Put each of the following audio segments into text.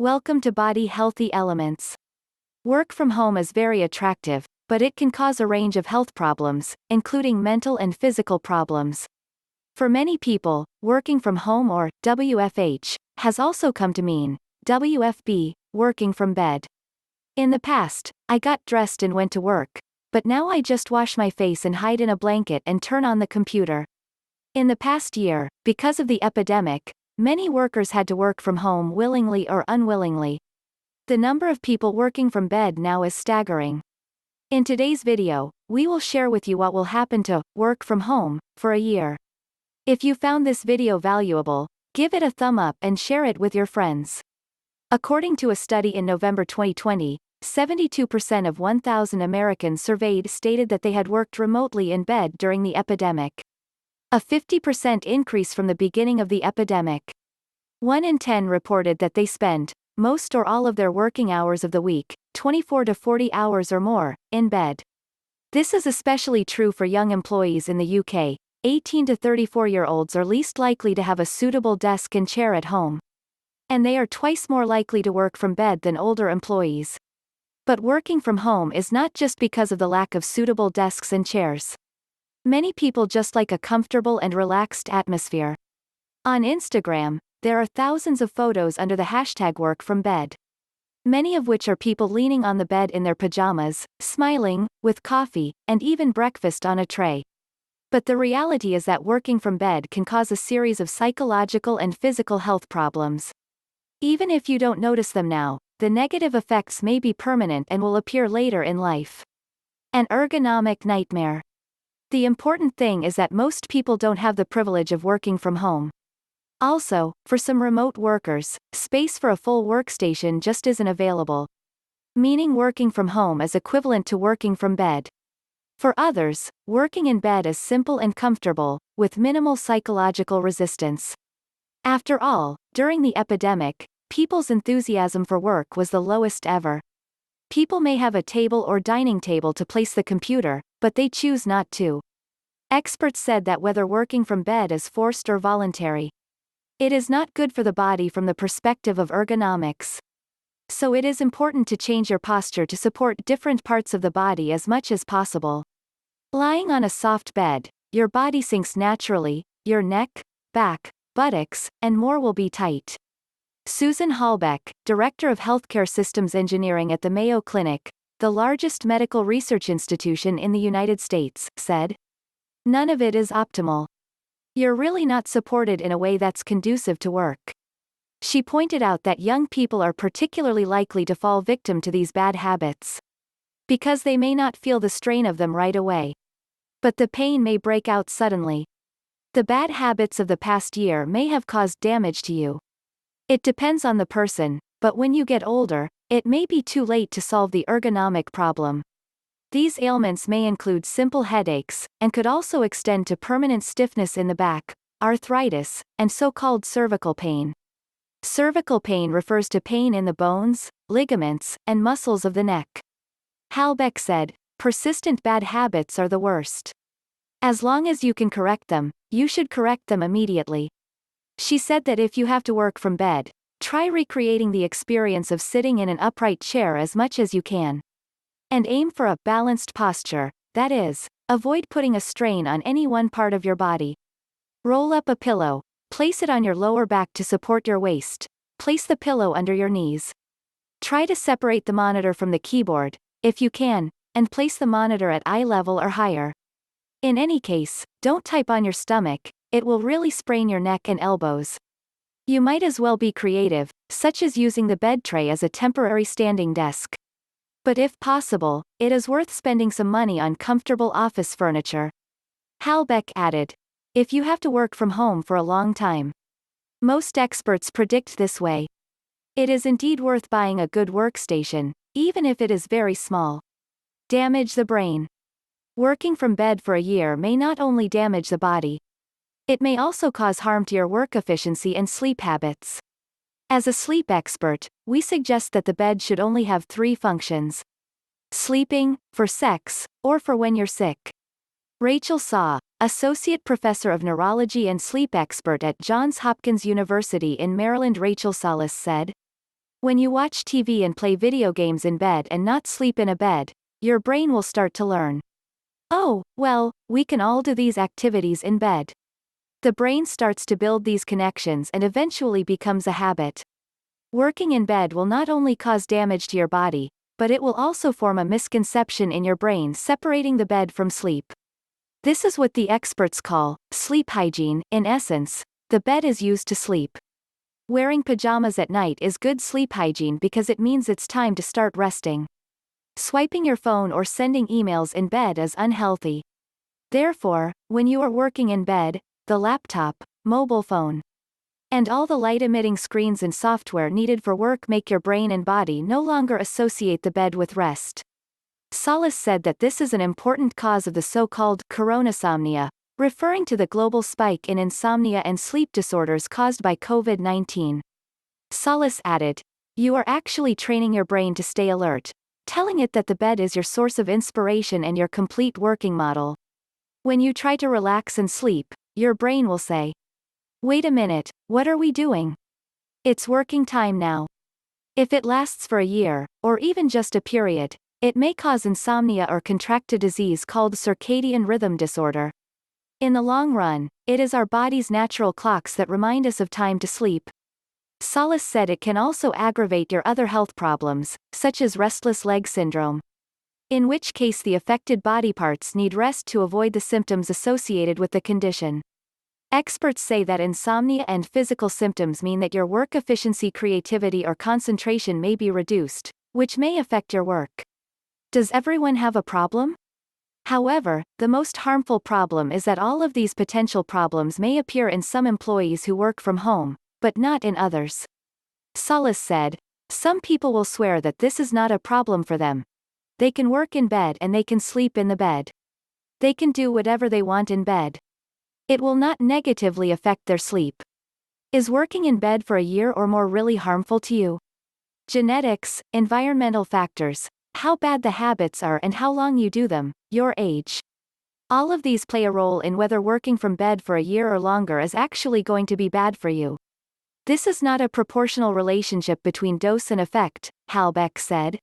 Welcome to Body Healthy Elements. Work from home is very attractive, but it can cause a range of health problems, including mental and physical problems. For many people, working from home or WFH has also come to mean WFB, working from bed. In the past, I got dressed and went to work, but now I just wash my face and hide in a blanket and turn on the computer. In the past year, because of the epidemic, many workers had to work from home willingly or unwillingly. The number of people working from bed now is staggering. In today's video, we will share with you what will happen to work from home for a year. If you found this video valuable, give it a thumb up and share it with your friends. According to a study in November 2020, 72% of 1,000 Americans surveyed stated that they had worked remotely in bed during the epidemic. A 50% increase from the beginning of the epidemic. 1 in 10 reported that they spend most or all of their working hours of the week, 24 to 40 hours or more, in bed. This is especially true for young employees in the UK. 18 to 34-year-olds are least likely to have a suitable desk and chair at home. And they are twice more likely to work from bed than older employees. But working from home is not just because of the lack of suitable desks and chairs. Many people just like a comfortable and relaxed atmosphere. On Instagram, there are thousands of photos under the hashtag work from bed. Many of which are people leaning on the bed in their pajamas, smiling, with coffee, and even breakfast on a tray. But the reality is that working from bed can cause a series of psychological and physical health problems. Even if you don't notice them now, the negative effects may be permanent and will appear later in life. An ergonomic nightmare. The important thing is that most people don't have the privilege of working from home. Also, for some remote workers, space for a full workstation just isn't available. Meaning working from home is equivalent to working from bed. For others, working in bed is simple and comfortable, with minimal psychological resistance. After all, during the epidemic, people's enthusiasm for work was the lowest ever. People may have a table or dining table to place the computer, but they choose not to. Experts said that whether working from bed is forced or voluntary, it is not good for the body from the perspective of ergonomics. So it is important to change your posture to support different parts of the body as much as possible. Lying on a soft bed, your body sinks naturally, your neck, back, buttocks, and more will be tight. Susan Hallbeck, Director of Healthcare Systems Engineering at the Mayo Clinic, the largest medical research institution in the United States, said, "None of it is optimal. You're really not supported in a way that's conducive to work." She pointed out that young people are particularly likely to fall victim to these bad habits. Because they may not feel the strain of them right away. But the pain may break out suddenly. The bad habits of the past year may have caused damage to you. It depends on the person, but when you get older, it may be too late to solve the ergonomic problem. These ailments may include simple headaches, and could also extend to permanent stiffness in the back, arthritis, and so-called cervical pain. Cervical pain refers to pain in the bones, ligaments, and muscles of the neck. Hallbeck said, "Persistent bad habits are the worst. As long as you can correct them, you should correct them immediately." She said that if you have to work from bed, try recreating the experience of sitting in an upright chair as much as you can. And aim for a balanced posture, that is, avoid putting a strain on any one part of your body. Roll up a pillow, place it on your lower back to support your waist, place the pillow under your knees. Try to separate the monitor from the keyboard, if you can, and place the monitor at eye level or higher. In any case, don't type on your stomach, it will really sprain your neck and elbows. You might as well be creative, such as using the bed tray as a temporary standing desk. But if possible, it is worth spending some money on comfortable office furniture. Hallbeck added, "If you have to work from home for a long time, most experts predict this way, it is indeed worth buying a good workstation, even if it is very small." Damage the brain. Working from bed for a year may not only damage the body, it may also cause harm to your work efficiency and sleep habits. As a sleep expert, we suggest that the bed should only have 3 functions: sleeping, for sex, or for when you're sick. Rachel Saw, Associate Professor of Neurology and Sleep Expert at Johns Hopkins University in Maryland, Rachel Salas said, When you watch TV and play video games in bed and not sleep in a bed, your brain will start to learn. Oh, well, we can all do these activities in bed. The brain starts to build these connections and eventually becomes a habit. Working in bed will not only cause damage to your body, but it will also form a misconception in your brain separating the bed from sleep. This is what the experts call sleep hygiene. In essence, the bed is used to sleep. Wearing pajamas at night is good sleep hygiene because it means it's time to start resting. Swiping your phone or sending emails in bed is unhealthy. Therefore, when you are working in bed, the laptop, mobile phone, and all the light-emitting screens and software needed for work make your brain and body no longer associate the bed with rest. Solis said that this is an important cause of the so-called coronasomnia, referring to the global spike in insomnia and sleep disorders caused by COVID-19. Solis added, "You are actually training your brain to stay alert, telling it that the bed is your source of inspiration and your complete working model. When you try to relax and sleep, your brain will say, 'Wait a minute, what are we doing? It's working time now.' If it lasts for a year, or even just a period, it may cause insomnia or contract a disease called circadian rhythm disorder. In the long run, it is our body's natural clocks that remind us of time to sleep." Solis said it can also aggravate your other health problems, such as restless leg syndrome, in which case the affected body parts need rest to avoid the symptoms associated with the condition. Experts say that insomnia and physical symptoms mean that your work efficiency, creativity, or concentration may be reduced, which may affect your work. Does everyone have a problem? However, the most harmful problem is that all of these potential problems may appear in some employees who work from home, but not in others. Solis said, "Some people will swear that this is not a problem for them. They can work in bed and they can sleep in the bed. They can do whatever they want in bed. It will not negatively affect their sleep." Is working in bed for a year or more really harmful to you? Genetics, environmental factors, how bad the habits are and how long you do them, your age. All of these play a role in whether working from bed for a year or longer is actually going to be bad for you. This is not a proportional relationship between dose and effect, Halbeck said.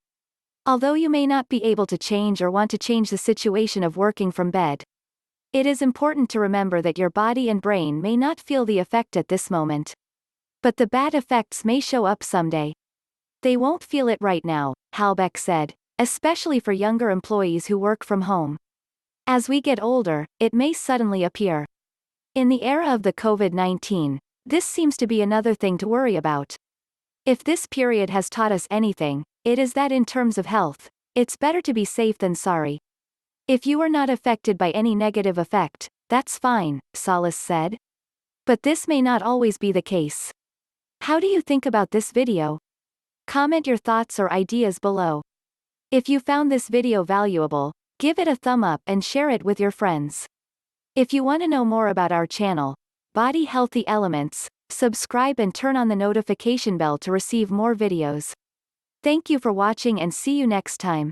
Although you may not be able to change or want to change the situation of working from bed, it is important to remember that your body and brain may not feel the effect at this moment. But the bad effects may show up someday. They won't feel it right now, Halbeck said, especially for younger employees who work from home. As we get older, it may suddenly appear. In the era of the COVID-19, this seems to be another thing to worry about. If this period has taught us anything, it is that in terms of health, it's better to be safe than sorry. If you are not affected by any negative effect, that's fine, Solis said. But this may not always be the case. How do you think about this video? Comment your thoughts or ideas below. If you found this video valuable, give it a thumb up and share it with your friends. If you want to know more about our channel, Body Healthy Elements, subscribe and turn on the notification bell to receive more videos. Thank you for watching and see you next time.